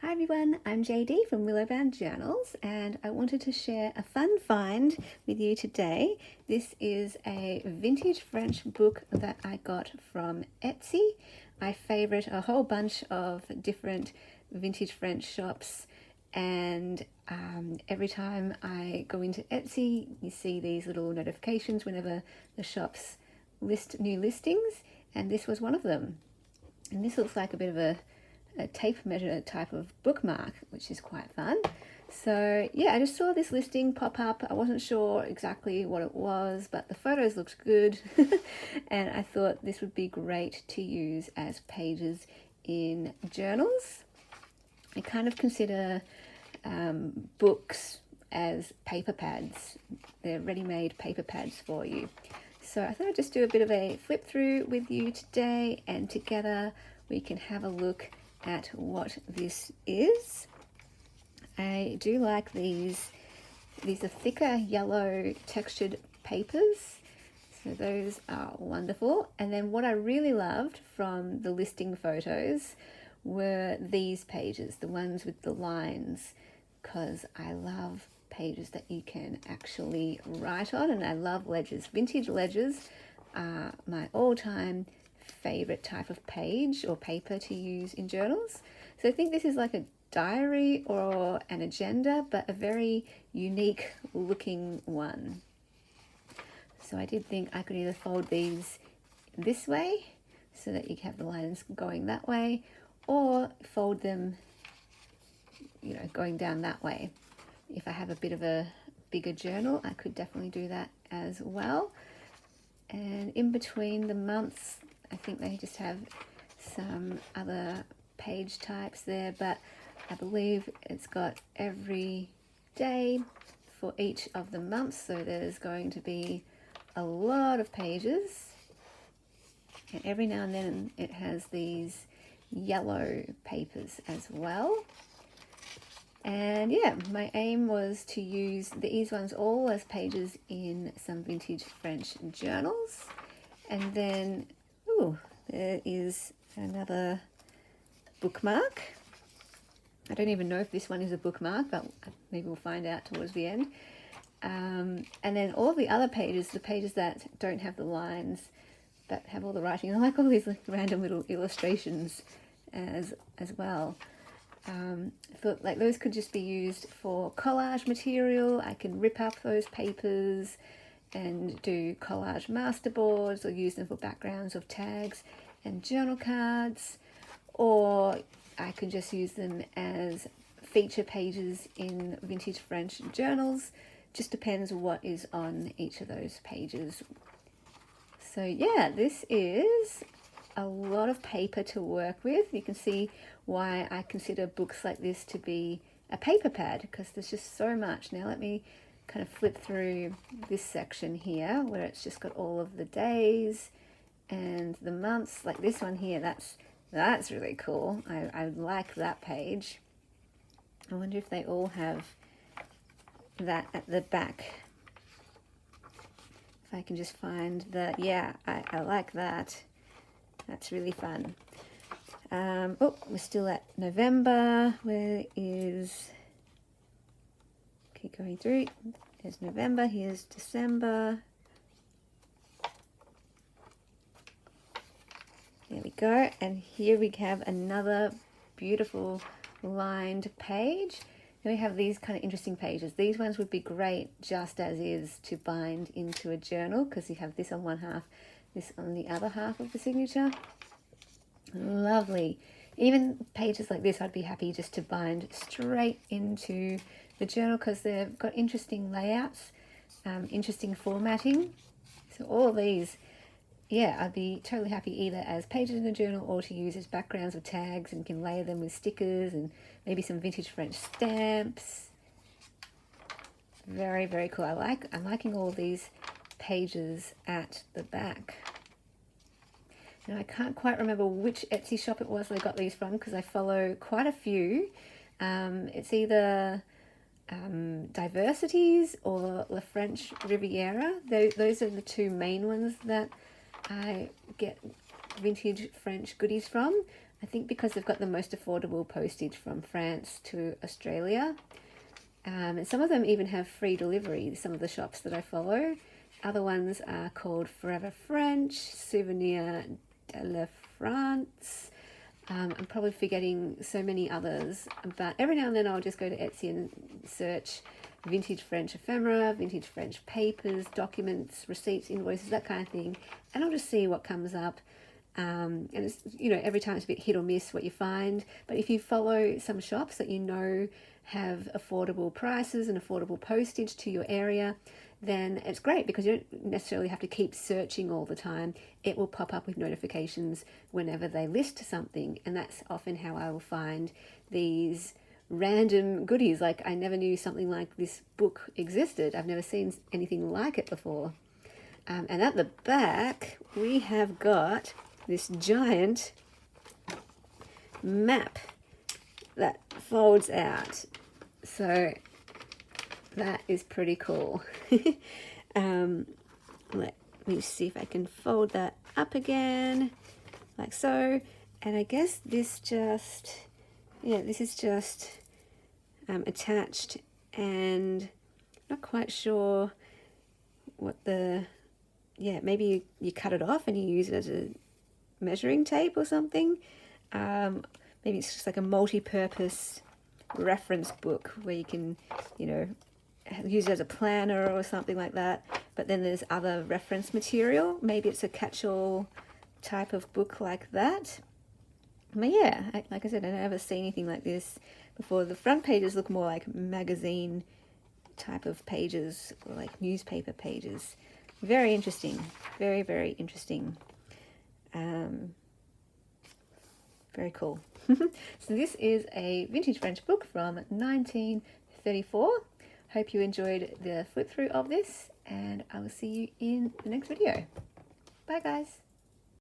Hi everyone, I'm JD from Willowbound Journals and I wanted to share a fun find with you today. This is a vintage French book that I got from Etsy. I favourite a whole bunch of different vintage French shops, and every time I go into Etsy you see these little notifications whenever the shops list new listings, and this was one of them. And this looks like a bit of a tape measure type of bookmark, which is quite fun. So yeah, I just saw this listing pop up. I wasn't sure exactly what it was, but the photos looked good and I thought this would be great to use as pages in journals. I kind of consider books as paper pads. They're ready-made paper pads for you. So I thought I'd just do a bit of a flip through with you today, and together we can have a look at what this is. I do like these. These are thicker yellow textured papers, so those are wonderful. And then what I really loved from the listing photos were these pages, the ones with the lines, because I love pages that you can actually write on, and I love ledgers. Vintage ledgers are my all-time favorite type of page or paper to use in journals. So I think this is like a diary or an agenda, but a very unique looking one. So I did think I could either fold these this way so that you have the lines going that way, or fold them, going down that way. If I have a bit of a bigger journal, I could definitely do that as well. And in between the months, I think they just have some other page types there, but I believe it's got every day for each of the months, so there's going to be a lot of pages, and every now and then it has these yellow papers as well. And yeah, my aim was to use these ones all as pages in some vintage French journals. And then, there is another bookmark. I don't even know if this one is a bookmark, but maybe we'll find out towards the end. And then all the other pages, the pages that don't have the lines, but have all the writing. I like all these random little illustrations as well. I thought like those could just be used for collage material. I can rip up those papers and do collage masterboards, or use them for backgrounds of tags and journal cards, or I can just use them as feature pages in vintage French journals. Just depends what is on each of those pages. So yeah, this is a lot of paper to work with. You can see why I consider books like this to be a paper pad, because there's just so much. Now let me kind of flip through this section here where it's just got all of the days and the months. Like this one here, that's really cool. I like that page. I wonder if they all have that at the back. If I can just find that. Yeah, I like that. That's really fun. We're still at November. Where is... Keep going through. There's November, here's December. There we go. And here we have another beautiful lined page. Then we have these kind of interesting pages. These ones would be great just as is to bind into a journal, because you have this on one half, this on the other half of the signature. Lovely. Even pages like this I'd be happy just to bind straight into the journal, because they've got interesting layouts, interesting formatting. So all of these, yeah, I'd be totally happy either as pages in a journal or to use as backgrounds of tags, and can layer them with stickers and maybe some vintage French stamps. Very, very cool. I'm liking all of these pages at the back. And I can't quite remember which Etsy shop it was that I got these from, because I follow quite a few. It's either Diversities or La French Riviera. Those are the two main ones that I get vintage French goodies from. I think because they've got the most affordable postage from France to Australia. And some of them even have free delivery, some of the shops that I follow. Other ones are called Forever French, Souvenir de la France. I'm probably forgetting so many others, but every now and then I'll just go to Etsy and search vintage French ephemera, vintage French papers, documents, receipts, invoices, that kind of thing, and I'll just see what comes up. And it's, you know, every time it's a bit hit or miss what you find, but if you follow some shops that you know have affordable prices and affordable postage to your area, then it's great because you don't necessarily have to keep searching all the time. It will pop up with notifications whenever they list something, and that's often how I will find these random goodies. Like, I never knew something like this book existed. I've never seen anything like it before. And at the back we have got this giant map that folds out, so that is pretty cool. Let me see if I can fold that up again like so, and I guess this just, yeah, this is just attached, and not quite sure what the, yeah, maybe you cut it off and you use it as a measuring tape or something. Maybe it's just like a multi-purpose reference book where you can, you know, use it as a planner or something like that. But then there's other reference material. Maybe it's a catch-all type of book like that. But yeah, like I said, I've never seen anything like this before. The front pages look more like magazine type of pages, or like newspaper pages. Very interesting. Very, very interesting. Very cool. So this is a vintage French book from 1934. Hope you enjoyed the flip through of this, and I will see you in the next video. Bye guys.